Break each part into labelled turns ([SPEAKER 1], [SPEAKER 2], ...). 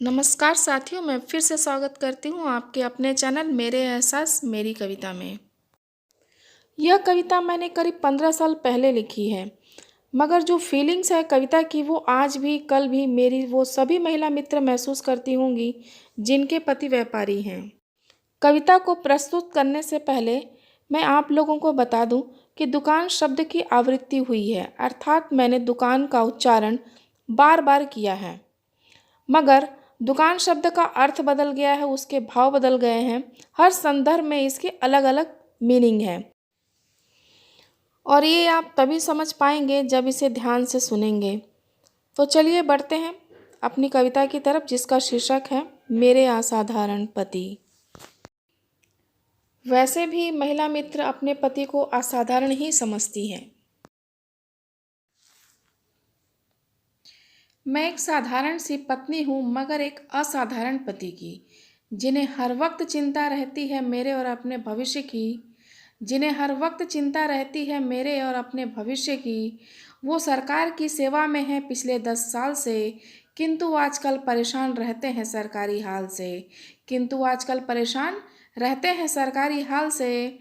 [SPEAKER 1] नमस्कार साथियों, मैं फिर से स्वागत करती हूँ आपके अपने चैनल मेरे एहसास मेरी कविता में। यह कविता मैंने करीब 15 साल पहले लिखी है, मगर जो फीलिंग्स है कविता की वो आज भी कल भी मेरी वो सभी महिला मित्र महसूस करती होंगी जिनके पति व्यापारी हैं। कविता को प्रस्तुत करने से पहले मैं आप लोगों को बता दूं कि दुकान शब्द की आवृत्ति हुई है, अर्थात मैंने दुकान का उच्चारण बार बार किया है, मगर दुकान शब्द का अर्थ बदल गया है, उसके भाव बदल गए हैं। हर संदर्भ में इसके अलग अलग मीनिंग है और ये आप तभी समझ पाएंगे जब इसे ध्यान से सुनेंगे। तो चलिए बढ़ते हैं अपनी कविता की तरफ, जिसका शीर्षक है मेरे असाधारण पति। वैसे भी महिला मित्र अपने पति को असाधारण ही समझती हैं। मैं एक साधारण सी पत्नी हूँ, मगर एक असाधारण पति की, जिन्हें हर वक्त चिंता रहती है मेरे और अपने भविष्य की। जिन्हें हर वक्त चिंता रहती है मेरे और अपने भविष्य की। वो सरकार की सेवा में हैं पिछले 10 साल से, किंतु आजकल परेशान रहते हैं सरकारी हाल से। किंतु आजकल परेशान रहते हैं सरकारी हाल से।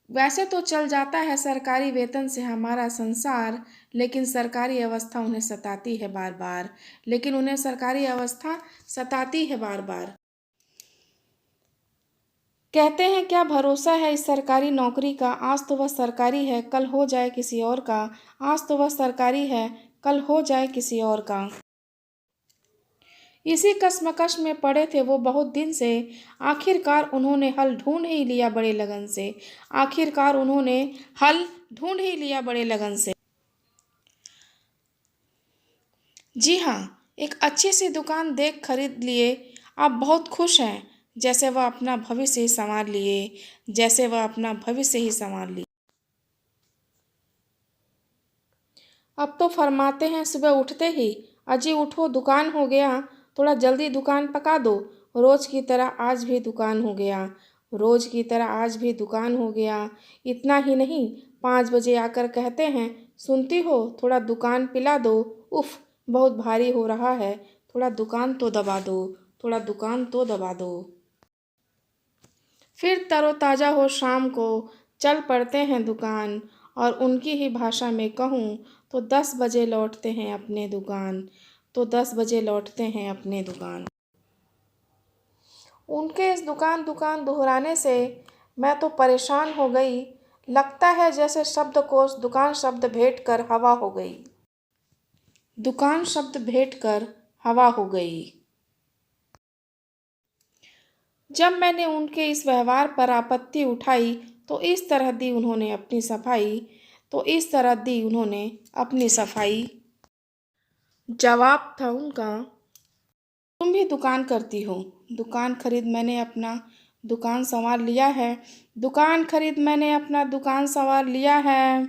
[SPEAKER 1] वैसे तो चल जाता है सरकारी वेतन से हमारा संसार, लेकिन सरकारी अवस्था उन्हें सताती है बार बार। लेकिन उन्हें सरकारी अवस्था सताती है बार बार। कहते हैं क्या भरोसा है इस सरकारी नौकरी का, आज तो वह सरकारी है कल हो जाए किसी और का। आज तो वह सरकारी है कल हो जाए किसी और का। इसी कश्मकश में पड़े थे वो बहुत दिन से, आखिरकार उन्होंने हल ढूंढ ही लिया बड़े लगन से। आखिरकार उन्होंने हल ढूंढ ही लिया बड़े लगन से। जी हाँ, एक अच्छी सी दुकान देख खरीद लिए। आप बहुत खुश हैं, जैसे वह अपना भविष्य ही संवार लिए। जैसे वह अपना भविष्य ही संवार लिए। अब तो फरमाते हैं सुबह उठते ही, अजी उठो दुकान हो गया, थोड़ा जल्दी दुकान पका दो। रोज की तरह आज भी दुकान हो गया। रोज की तरह आज भी दुकान हो गया। इतना ही नहीं, 5 बजे आकर कहते हैं, सुनती हो थोड़ा दुकान पिला दो। उफ, बहुत भारी हो रहा है, थोड़ा दुकान तो दबा दो। थोड़ा दुकान तो दबा दो। फिर तरोताज़ा हो शाम को चल पड़ते हैं दुकान, और उनकी ही भाषा में कहूँ तो 10 बजे लौटते हैं अपने दुकान। तो 10 बजे लौटते हैं अपने दुकान। उनके इस दुकान दुकान दोहराने से मैं तो परेशान हो गई। लगता है जैसे शब्दकोश दुकान शब्द भेंट कर हवा हो गई। दुकान शब्द भेंट कर हवा हो गई। जब मैंने उनके इस व्यवहार पर आपत्ति उठाई तो इस तरह दी उन्होंने अपनी सफाई। तो इस तरह दी उन्होंने अपनी सफाई। जवाब था उनका, तुम भी दुकान करती हो। दुकान खरीद मैंने अपना दुकान संवार लिया है। दुकान खरीद मैंने अपना दुकान संवार लिया है।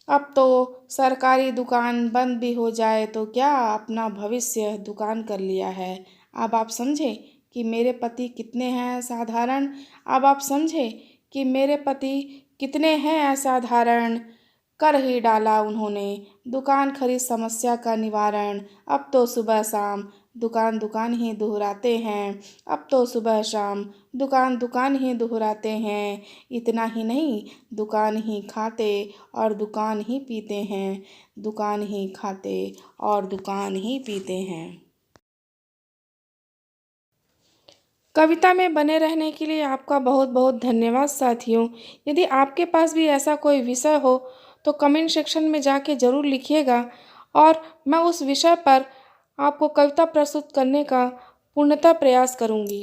[SPEAKER 1] अब तो सरकारी दुकान बंद भी हो जाए तो क्या, अपना भविष्य दुकान कर लिया है। अब आप समझे कि मेरे पति कितने हैं असाधारण। अब आप समझे कि मेरे पति कितने हैं असाधारण। कर ही डाला उन्होंने दुकान खरीद समस्या का निवारण। अब तो सुबह शाम दुकान दुकान ही दोहराते हैं। अब तो सुबह शाम दुकान दुकान ही दोहराते हैं। इतना ही नहीं, दुकान ही खाते और दुकान ही पीते हैं। दुकान ही खाते और दुकान ही पीते हैं। कविता में बने रहने के लिए आपका बहुत बहुत धन्यवाद साथियों। यदि आपके पास भी ऐसा कोई विषय हो तो कमेंट सेक्शन में जाके ज़रूर लिखिएगा, और मैं उस विषय पर आपको कविता प्रस्तुत करने का पूर्णतः प्रयास करूँगी।